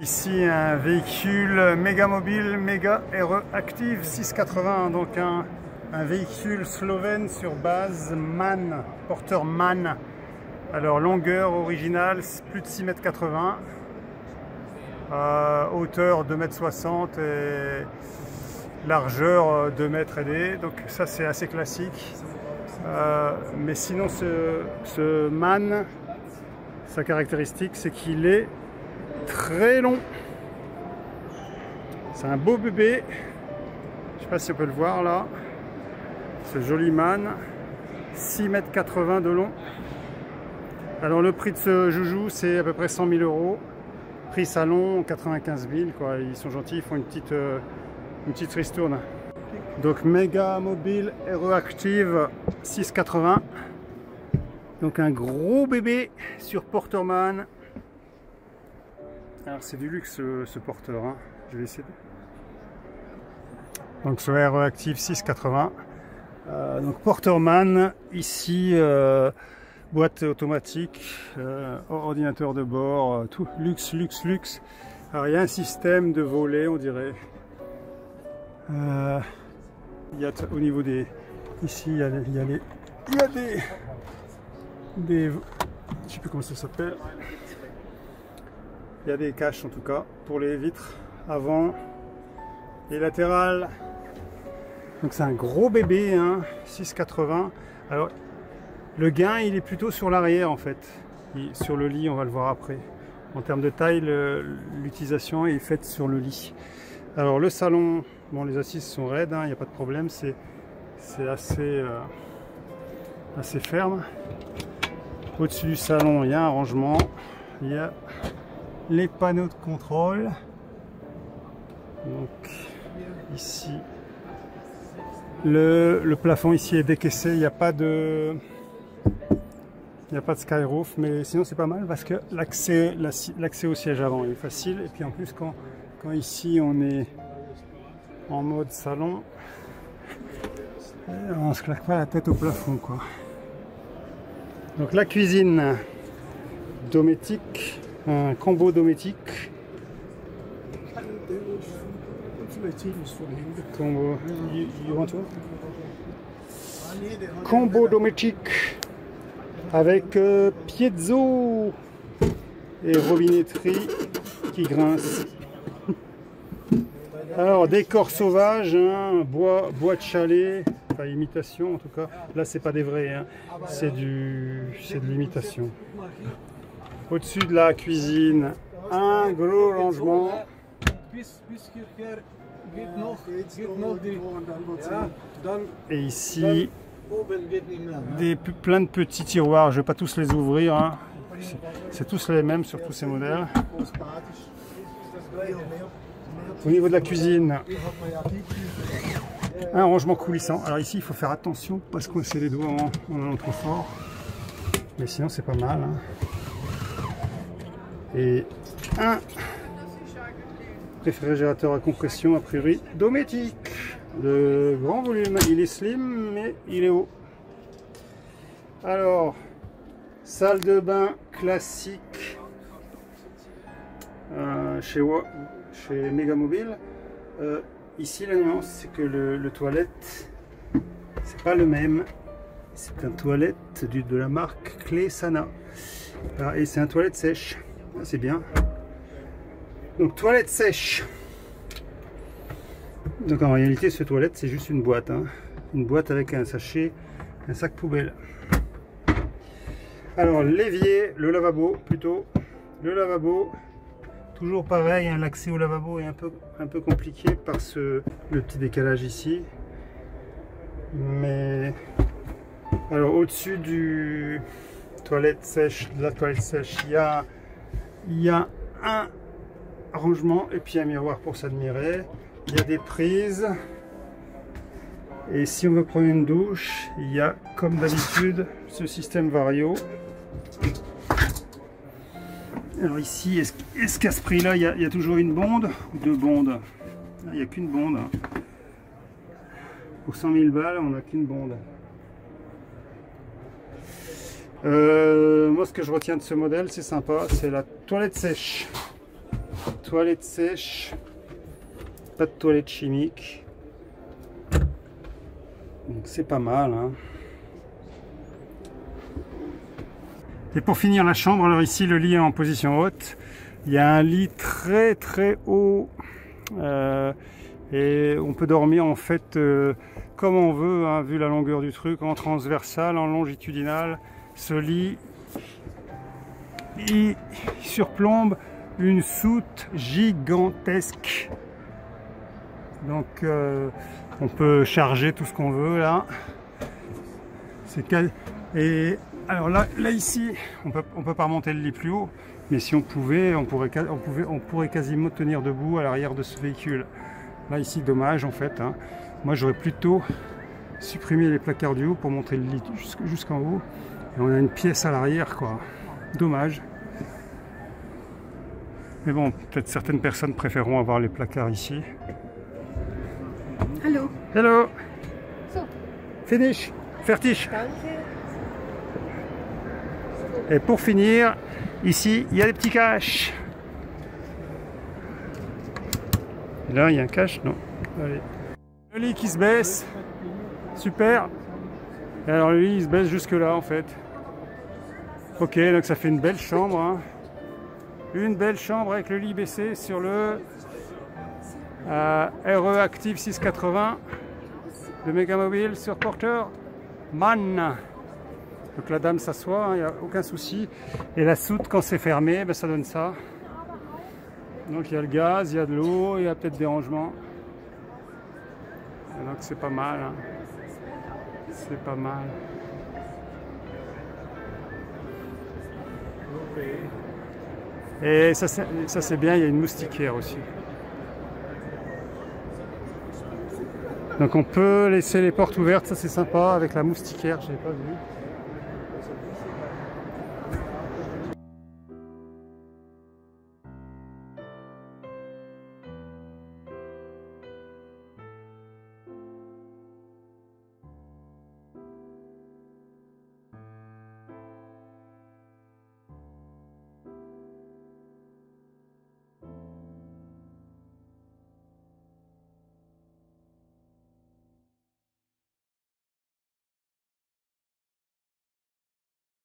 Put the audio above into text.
Ici un véhicule méga mobile, méga RE Active 680, donc un véhicule slovène sur base MAN, porteur MAN. Alors longueur originale plus de 6,80 m, hauteur 2,60 m et largeur 2 mètres et des. Donc ça c'est assez classique. Mais sinon ce MAN, sa caractéristique c'est qu'il est très long. C'est un beau bébé. Je sais pas si on peut le voir là. Ce joli MAN, 6,80 m de long. Alors le prix de ce joujou c'est à peu près 100 000 €. Prix salon 95 000 quoi. Ils sont gentils, ils font une petite ristourne. Donc méga mobile RE Active 680. Donc un gros bébé sur porteur MAN. Alors c'est du luxe ce porteur, hein. Je vais essayer. Donc ce RE Active 680. Donc porteur MAN, ici boîte automatique, ordinateur de bord, tout luxe, luxe, luxe. Alors il y a un système de volet on dirait. Il y a au niveau des... Ici il y a des... Je sais plus comment ça s'appelle. Il y a des caches en tout cas pour les vitres avant et latérales. Donc c'est un gros bébé, hein, 6,80. Alors le gain il est plutôt sur l'arrière en fait. Sur le lit on va le voir après. En termes de taille l'utilisation est faite sur le lit. Alors le salon, bon les assises sont raides, il n'y a pas de problème, c'est assez ferme. Au-dessus du salon il y a un rangement, il y a les panneaux de contrôle. Donc ici le plafond ici est décaissé, il n'y a pas de skyroof, mais sinon c'est pas mal parce que l'accès au siège avant est facile. Et puis en plus quand ici on est en mode salon, on se claque pas la tête au plafond quoi. Donc la cuisine dométique, un combo dométique. Combo dométique avec piezo et robinetterie qui grince. Alors décor sauvage, hein, bois de chalet, enfin imitation en tout cas. Là c'est pas des vrais, hein, c'est de l'imitation. Au-dessus de la cuisine, un gros rangement. Et ici, plein de petits tiroirs. Je ne vais pas tous les ouvrir, hein. C'est tous les mêmes sur tous ces modèles. Au niveau de la cuisine, un rangement coulissant. Alors ici, il faut faire attention parce qu'on sait les doigts en allant trop fort. Mais sinon, c'est pas mal, hein. Et un réfrigérateur à compression, a priori dométique, de grand volume. Il est slim mais il est haut. Alors salle de bain classique chez Méga Mobile. Ici la nuance c'est que le toilette c'est pas le même, c'est un toilette de la marque Clé-Sana et c'est un toilette sèche. C'est bien. Donc toilette sèche. Donc en réalité ce toilette c'est juste une boîte, hein. Une boîte avec un sachet, un sac poubelle. Alors l'évier, le lavabo plutôt. Le lavabo, toujours pareil, hein, l'accès au lavabo est un peu compliqué par le petit décalage ici. Mais alors au-dessus de la toilette sèche, il y a un rangement et puis un miroir pour s'admirer. Il y a des prises. Et si on veut prendre une douche, il y a comme d'habitude ce système Vario. Alors ici, est-ce qu'à ce prix-là, il y a toujours une bonde ou deux bondes? Il n'y a qu'une bonde. Pour 100 000 balles, on n'a qu'une bonde. Moi, ce que je retiens de ce modèle, c'est sympa, c'est la toilette sèche. toilette sèche, pas de toilette chimique. Donc c'est pas mal, hein. Et pour finir la chambre, alors ici le lit est en position haute. Il y a un lit très très haut et on peut dormir en fait comme on veut, hein, vu la longueur du truc, en transversal, en longitudinal. Ce lit il surplombe une soute gigantesque. Donc on peut charger tout ce qu'on veut là. Et alors là ici, on peut pas remonter le lit plus haut, mais si on pouvait, on pourrait quasiment tenir debout à l'arrière de ce véhicule. Là ici, dommage en fait, hein. Moi j'aurais plutôt supprimé les placards du haut pour montrer le lit jusqu'en haut. Et on a une pièce à l'arrière, quoi. Dommage. Mais bon, peut-être certaines personnes préféreront avoir les placards ici. Hallo. Hello. So. Finish. Fertig. Danke. Et pour finir, ici, il y a des petits caches. Et là, il y a un cache, non. Allez. Le lit qui se baisse. Super. Et alors, le lit, il se baisse jusque là, en fait. Ok, donc ça fait une belle chambre, hein. Une belle chambre avec le lit baissé sur le RE Active 680 de Megamobile sur porteur MAN. Donc la dame s'assoit, il n'y a aucun souci. Et la soute, quand c'est fermé, ben, ça donne ça. Donc il y a le gaz, il y a de l'eau, il y a peut-être des rangements. Et donc c'est pas mal, hein. C'est pas mal. Et ça c'est bien, il y a une moustiquaire aussi. Donc on peut laisser les portes ouvertes, ça c'est sympa avec la moustiquaire, je n'avais pas vu.